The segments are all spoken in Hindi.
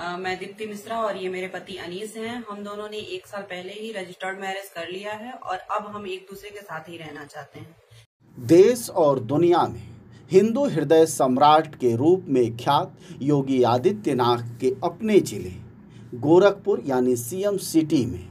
मैं दीप्ति मिश्रा और ये मेरे पति अनीस हैं। हम दोनों ने 1 साल पहले ही रजिस्टर्ड मैरिज कर लिया है और अब हम एक दूसरे के साथ ही रहना चाहते हैं। देश और दुनिया में हिंदू हृदय सम्राट के रूप में ख्यात योगी आदित्यनाथ के अपने जिले गोरखपुर यानी सीएम सिटी में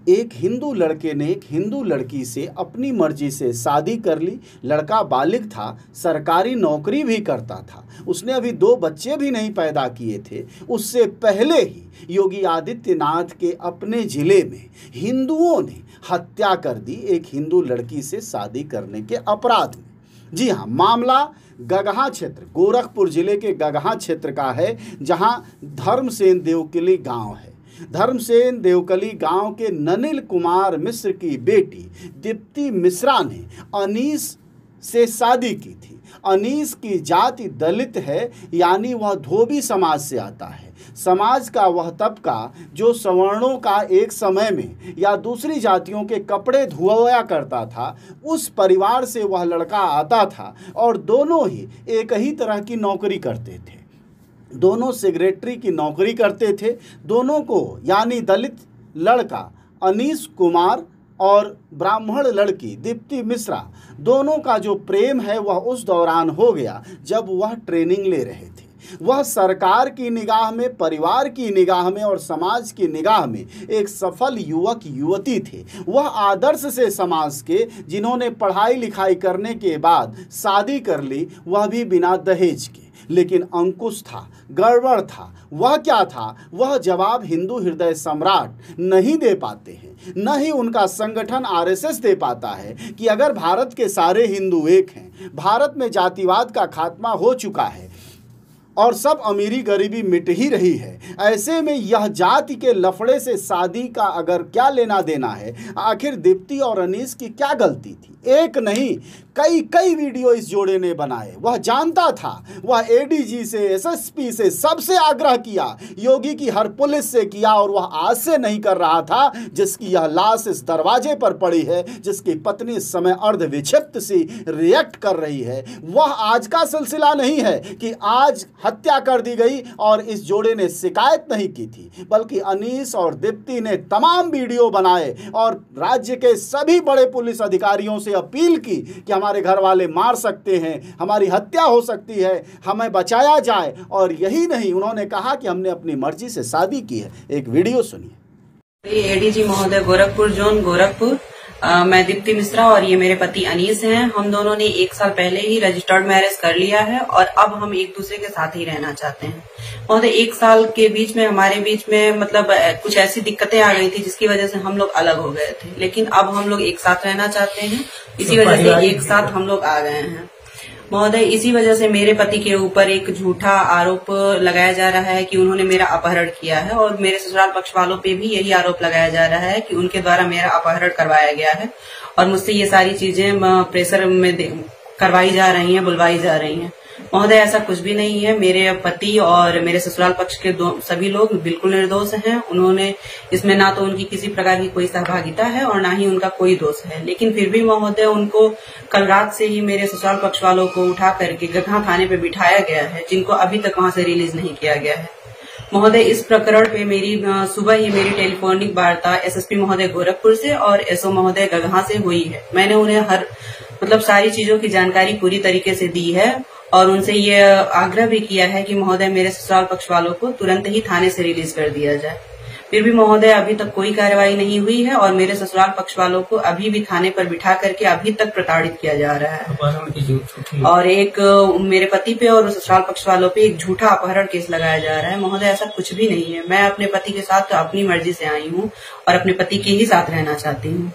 एक हिंदू लड़के ने एक हिंदू लड़की से अपनी मर्जी से शादी कर ली। लड़का बालिग था, सरकारी नौकरी भी करता था, उसने अभी 2 बच्चे भी नहीं पैदा किए थे। उससे पहले ही योगी आदित्यनाथ के अपने ज़िले में हिंदुओं ने हत्या कर दी एक हिंदू लड़की से शादी करने के अपराध में। जी हाँ, मामला गगहा क्षेत्र गोरखपुर जिले के गगहा क्षेत्र का है, जहां धर्मसेन देवकली गांव है। धर्मसेन देवकली गांव के ननिल कुमार मिश्र की बेटी दीप्ति मिश्रा ने अनीस से शादी की थी। अनीस की जाति दलित है, यानी वह धोबी समाज से आता है। समाज का वह तबका जो सवर्णों का एक समय में या दूसरी जातियों के कपड़े धुआया करता था, उस परिवार से वह लड़का आता था और दोनों ही एक ही तरह की नौकरी करते थे। दोनों सेक्रेटरी की नौकरी करते थे। दोनों को यानी दलित लड़का अनीस कुमार और ब्राह्मण लड़की दीप्ति मिश्रा, दोनों का जो प्रेम है वह उस दौरान हो गया जब वह ट्रेनिंग ले रहे थे। वह सरकार की निगाह में, परिवार की निगाह में और समाज की निगाह में एक सफल युवक युवती थे। वह आदर्श से समाज के, जिन्होंने पढ़ाई लिखाई करने के बाद शादी कर ली, वह भी बिना दहेज के। लेकिन अंकुश था, गड़बड़ था। वह क्या था? वह जवाब हिंदू हृदय सम्राट नहीं दे पाते हैं, न ही उनका संगठन आरएसएस दे पाता है कि अगर भारत के सारे हिंदू एक हैं, भारत में जातिवाद का खात्मा हो चुका है और सब अमीरी गरीबी मिट ही रही है, ऐसे में यह जाति के लफड़े से शादी का अगर क्या लेना देना है? आखिर दीप्ति और अनीस की क्या गलती थी? एक नहीं, कई वीडियो इस जोड़े ने बनाए। वह जानता था, वह एडीजी से, एसएसपी से, सबसे आग्रह किया, योगी की हर पुलिस से किया, और वह आज से नहीं कर रहा था जिसकी यह लाश इस दरवाजे पर पड़ी है, जिसकी पत्नी इस समय अर्ध विक्षिप्त सी रिएक्ट कर रही है। वह आज का सिलसिला नहीं है कि आज हत्या कर दी गई और इस जोड़े ने शिकायत नहीं की थी, बल्कि अनीस और दीप्ति ने तमाम वीडियो बनाए और राज्य के सभी बड़े पुलिस अधिकारियों से अपील की कि हमारे घर वाले मार सकते हैं, हमारी हत्या हो सकती है, हमें बचाया जाए। और यही नहीं, उन्होंने कहा कि हमने अपनी मर्जी से शादी की है। एक वीडियो सुनिए। एडीजी महोदय, गोरखपुर जोन, गोरखपुर। मैं दीप्ति मिश्रा और ये मेरे पति अनीस हैं। हम दोनों ने 1 साल पहले ही रजिस्टर्ड मैरिज कर लिया है और अब हम एक दूसरे के साथ ही रहना चाहते हैं। महोदय, 1 साल के बीच में हमारे बीच में मतलब कुछ ऐसी दिक्कतें आ गई थी जिसकी वजह से हम लोग अलग हो गए थे, लेकिन अब हम लोग एक साथ रहना चाहते हैं। इसी वजह से एक साथ हम लोग आ गए हैं। महोदय, इसी वजह से मेरे पति के ऊपर एक झूठा आरोप लगाया जा रहा है कि उन्होंने मेरा अपहरण किया है, और मेरे ससुराल पक्ष वालों पे भी यही आरोप लगाया जा रहा है कि उनके द्वारा मेरा अपहरण करवाया गया है और मुझसे ये सारी चीजें प्रेशर में करवाई जा रही हैं, बुलवाई जा रही हैं। महोदय, ऐसा कुछ भी नहीं है। मेरे पति और मेरे ससुराल पक्ष के सभी लोग बिल्कुल निर्दोष हैं। उन्होंने इसमें ना तो उनकी किसी प्रकार की कोई सहभागिता है और ना ही उनका कोई दोष है, लेकिन फिर भी महोदय, उनको कल रात से ही मेरे ससुराल पक्ष वालों को उठा करके गगहा थाने पे बिठाया गया है, जिनको अभी तक वहां से रिलीज नहीं किया गया है। महोदय, इस प्रकरण पे मेरी सुबह ही मेरी टेलीफोनिक वार्ता एसएसपी महोदय गोरखपुर से और एसओ महोदय गगहा से हुई है। मैंने उन्हें सारी चीजों की जानकारी पूरी तरीके से दी है और उनसे ये आग्रह भी किया है कि महोदय, मेरे ससुराल पक्ष वालों को तुरंत ही थाने से रिलीज कर दिया जाए। फिर भी महोदय, अभी तक कोई कार्रवाई नहीं हुई है और मेरे ससुराल पक्ष वालों को अभी भी थाने पर बिठा करके अभी तक प्रताड़ित किया जा रहा है और एक मेरे पति पे और ससुराल पक्ष वालों पे एक झूठा अपहरण केस लगाया जा रहा है। महोदय, ऐसा कुछ भी नहीं है। मैं अपने पति के साथ अपनी मर्जी से आई हूँ और अपने पति के ही साथ रहना चाहती हूँ।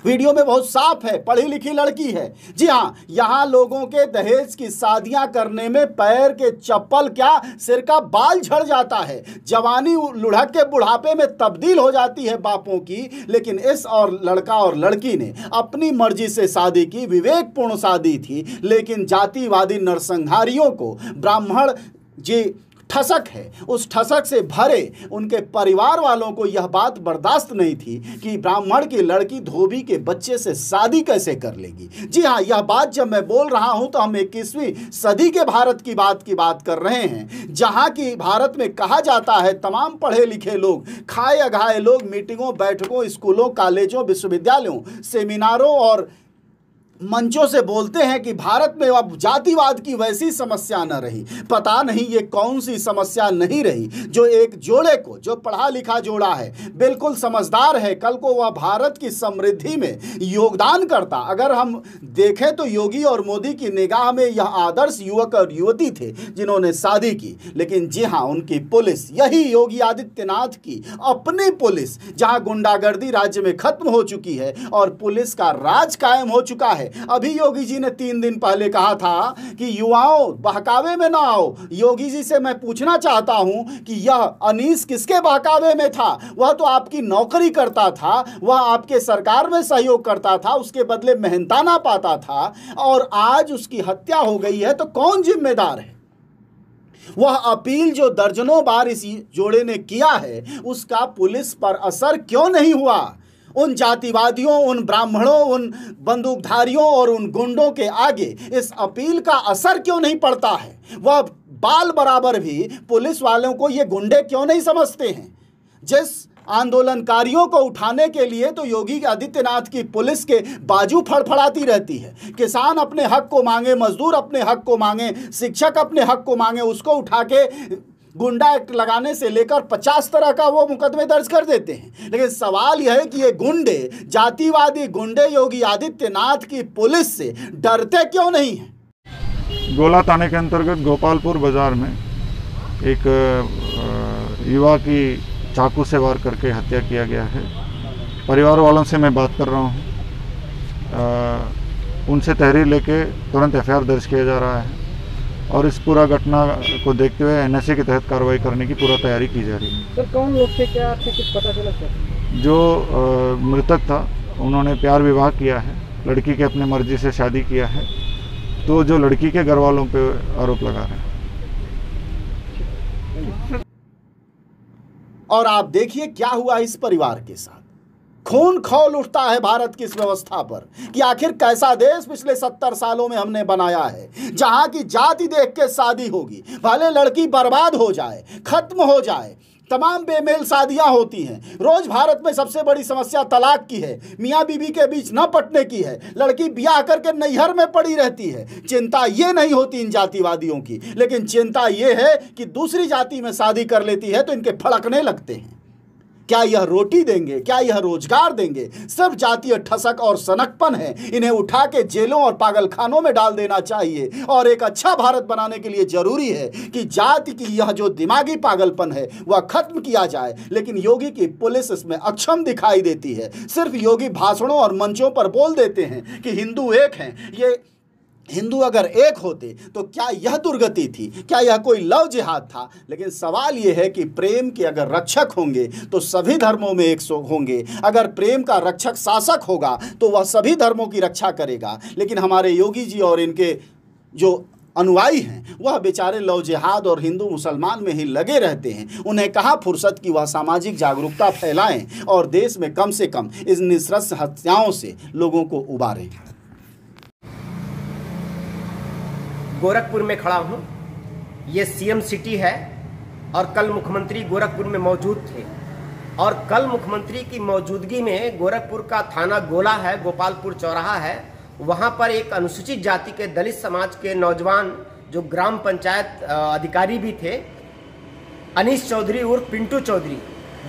वीडियो में बहुत साफ है, पढ़ी लिखी लड़की है। जी हाँ, यहाँ लोगों के दहेज की शादियां करने में पैर के चप्पल क्या, सिर का बाल झड़ जाता है। जवानी लुढ़क के बुढ़ापे में तब्दील हो जाती है बापों की। लेकिन इस और लड़का और लड़की ने अपनी मर्जी से शादी की, विवेकपूर्ण शादी थी। लेकिन जातिवादी नरसंहारियों को ब्राह्मण जी ठसक है, उस ठसक से भरे उनके परिवार वालों को यह बात बर्दाश्त नहीं थी कि ब्राह्मण की लड़की धोबी के बच्चे से शादी कैसे कर लेगी। जी हाँ, यह बात जब मैं बोल रहा हूं तो हम 21वीं सदी के भारत की बात कर रहे हैं, जहां की भारत में कहा जाता है तमाम पढ़े लिखे लोग, खाए अघाए लोग मीटिंगों, बैठकों, स्कूलों, कॉलेजों, विश्वविद्यालयों, सेमिनारों और मंचों से बोलते हैं कि भारत में अब जातिवाद की वैसी समस्या न रही। पता नहीं ये कौन सी समस्या नहीं रही जो एक जोड़े को, जो पढ़ा लिखा जोड़ा है, बिल्कुल समझदार है, कल को वह भारत की समृद्धि में योगदान करता। अगर हम देखें तो योगी और मोदी की निगाह में यह आदर्श युवक और युवती थे जिन्होंने शादी की। लेकिन जी हाँ, उनकी पुलिस, यही योगी आदित्यनाथ की अपनी पुलिस, जहां गुंडागर्दी राज्य में खत्म हो चुकी है और पुलिस का राज कायम हो चुका है। अभी योगी जी ने 3 दिन पहले कहा था कि युवाओं बहकावे में ना आओ। योगी जी से मैं पूछना चाहता हूं कि यह अनीस किसके बहकावे में था? वह तो आपकी नौकरी करता था, वह आपके सरकार में सहयोग करता था, उसके बदले मेहनताना पाता था, और आज उसकी हत्या हो गई है तो कौन जिम्मेदार है? वह अपील जो दर्जनों बार इस जोड़े ने किया है, उसका पुलिस पर असर क्यों नहीं हुआ? उन जातिवादियों, उन ब्राह्मणों, उन बंदूकधारियों और उन गुंडों के आगे इस अपील का असर क्यों नहीं पड़ता है? वह बाल बराबर भी पुलिस वालों को ये गुंडे क्यों नहीं समझते हैं? जिस आंदोलनकारियों को उठाने के लिए तो योगी आदित्यनाथ की पुलिस के बाजू फड़फड़ाती रहती है। किसान अपने हक को मांगे, मजदूर अपने हक को मांगे, शिक्षक अपने हक को मांगे, उसको उठा के गुंडा एक्ट लगाने से लेकर 50 तरह का वो मुकदमे दर्ज कर देते हैं। लेकिन सवाल यह है कि ये गुंडे, जातिवादी गुंडे योगी आदित्यनाथ की पुलिस से डरते क्यों नहीं हैं? गोला थाने के अंतर्गत गोपालपुर बाजार में एक युवा की चाकू से वार करके हत्या किया गया है। परिवार वालों से मैं बात कर रहा हूँ, उनसे तहरीर लेके तुरंत FIR दर्ज किया जा रहा है और इस पूरा घटना को देखते हुए NSA के तहत कार्रवाई करने की पूरा तैयारी की जा रही है। सर, कौन लोग थे, क्या थे, कुछ पता चला सर? जो मृतक था उन्होंने प्यार विवाह किया है, लड़की के अपने मर्जी से शादी किया है, तो जो लड़की के घर वालों पे आरोप लगा रहे हैं। और आप देखिए क्या हुआ इस परिवार के साथ। खून खौल उठता है भारत की इस व्यवस्था पर कि आखिर कैसा देश पिछले 70 सालों में हमने बनाया है, जहां की जाति देख के शादी होगी, भले लड़की बर्बाद हो जाए, खत्म हो जाए, तमाम बेमेल शादियां होती हैं। रोज भारत में सबसे बड़ी समस्या तलाक की है, मियाँ बीवी के बीच न पटने की है, लड़की ब्याह करके नैहर में पड़ी रहती है। चिंता ये नहीं होती इन जातिवादियों की, लेकिन चिंता ये है कि दूसरी जाति में शादी कर लेती है तो इनके फड़कने लगते हैं। क्या यह रोटी देंगे? क्या यह रोजगार देंगे? सब जातीय ठसक और सनकपन है। इन्हें उठा के जेलों और पागलखानों में डाल देना चाहिए। और एक अच्छा भारत बनाने के लिए जरूरी है कि जाति की यह जो दिमागी पागलपन है वह खत्म किया जाए। लेकिन योगी की पुलिस इसमें अक्षम दिखाई देती है। सिर्फ योगी भाषणों और मंचों पर बोल देते हैं कि हिंदू एक हैं। ये हिंदू अगर एक होते तो क्या यह दुर्गति थी? क्या यह कोई लव जिहाद था? लेकिन सवाल यह है कि प्रेम के अगर रक्षक होंगे तो सभी धर्मों में एक होंगे। अगर प्रेम का रक्षक शासक होगा तो वह सभी धर्मों की रक्षा करेगा। लेकिन हमारे योगी जी और इनके जो अनुयायी हैं वह बेचारे लव जिहाद और हिंदू मुसलमान में ही लगे रहते हैं। उन्हें कहाँ फुर्सत की वह सामाजिक जागरूकता फैलाएं और देश में कम से कम इन निःशंस हत्याओं से लोगों को उबारें। गोरखपुर में खड़ा हूँ। ये CM सिटी है और कल मुख्यमंत्री गोरखपुर में मौजूद थे और कल मुख्यमंत्री की मौजूदगी में गोरखपुर का थाना गोला है, गोपालपुर चौराहा है, वहाँ पर एक अनुसूचित जाति के दलित समाज के नौजवान जो ग्राम पंचायत अधिकारी भी थे, अनीस चौधरी उर्फ पिंटू चौधरी,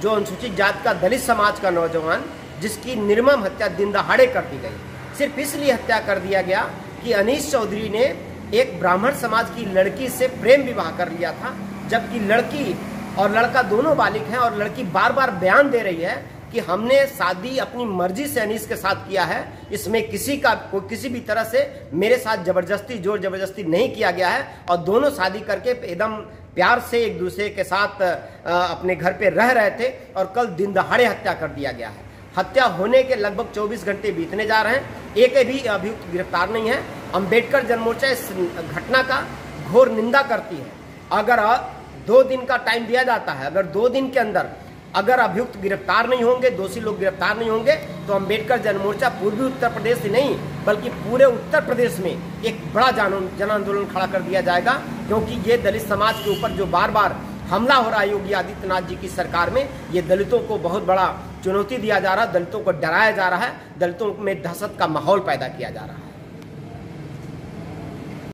जो अनुसूचित जाति का दलित समाज का नौजवान, जिसकी निर्मम हत्या दिन दहाड़े कर दी गई। सिर्फ इसलिए हत्या कर दिया गया कि अनीस चौधरी ने एक ब्राह्मण समाज की लड़की से प्रेम विवाह कर लिया था, जबकि लड़की और लड़का दोनों बालिग हैं और लड़की बार बार बयान दे रही है कि हमने शादी अपनी मर्जी से अनीस के साथ किया है, इसमें किसी भी तरह से मेरे साथ जबरदस्ती, जोर जबरदस्ती नहीं किया गया है और दोनों शादी करके एकदम प्यार से एक दूसरे के साथ अपने घर पे रह रहे थे और कल दिन दहाड़े हत्या कर दिया गया है। हत्या होने के लगभग 24 घंटे बीतने जा रहे हैं, एक भी अभियुक्त गिरफ्तार नहीं है। अम्बेडकर जनमोर्चा इस घटना का घोर निंदा करती है। अगर 2 दिन का टाइम दिया जाता है। अगर 2 दिन के अंदर अगर अभियुक्त गिरफ्तार नहीं होंगे, दोषी लोग गिरफ्तार नहीं होंगे, तो अम्बेडकर जन मोर्चा पूर्वी उत्तर प्रदेश ही नहीं बल्कि पूरे उत्तर प्रदेश में एक बड़ा जन आंदोलन खड़ा कर दिया जाएगा। क्योंकि ये दलित समाज के ऊपर जो बार बार हमला हो रहा है योगी आदित्यनाथ जी की सरकार में, ये दलितों को बहुत बड़ा चुनौती दिया जा रहा है, दलितों को डराया जा रहा है, दलितों में दहशत का माहौल पैदा किया जा रहा है।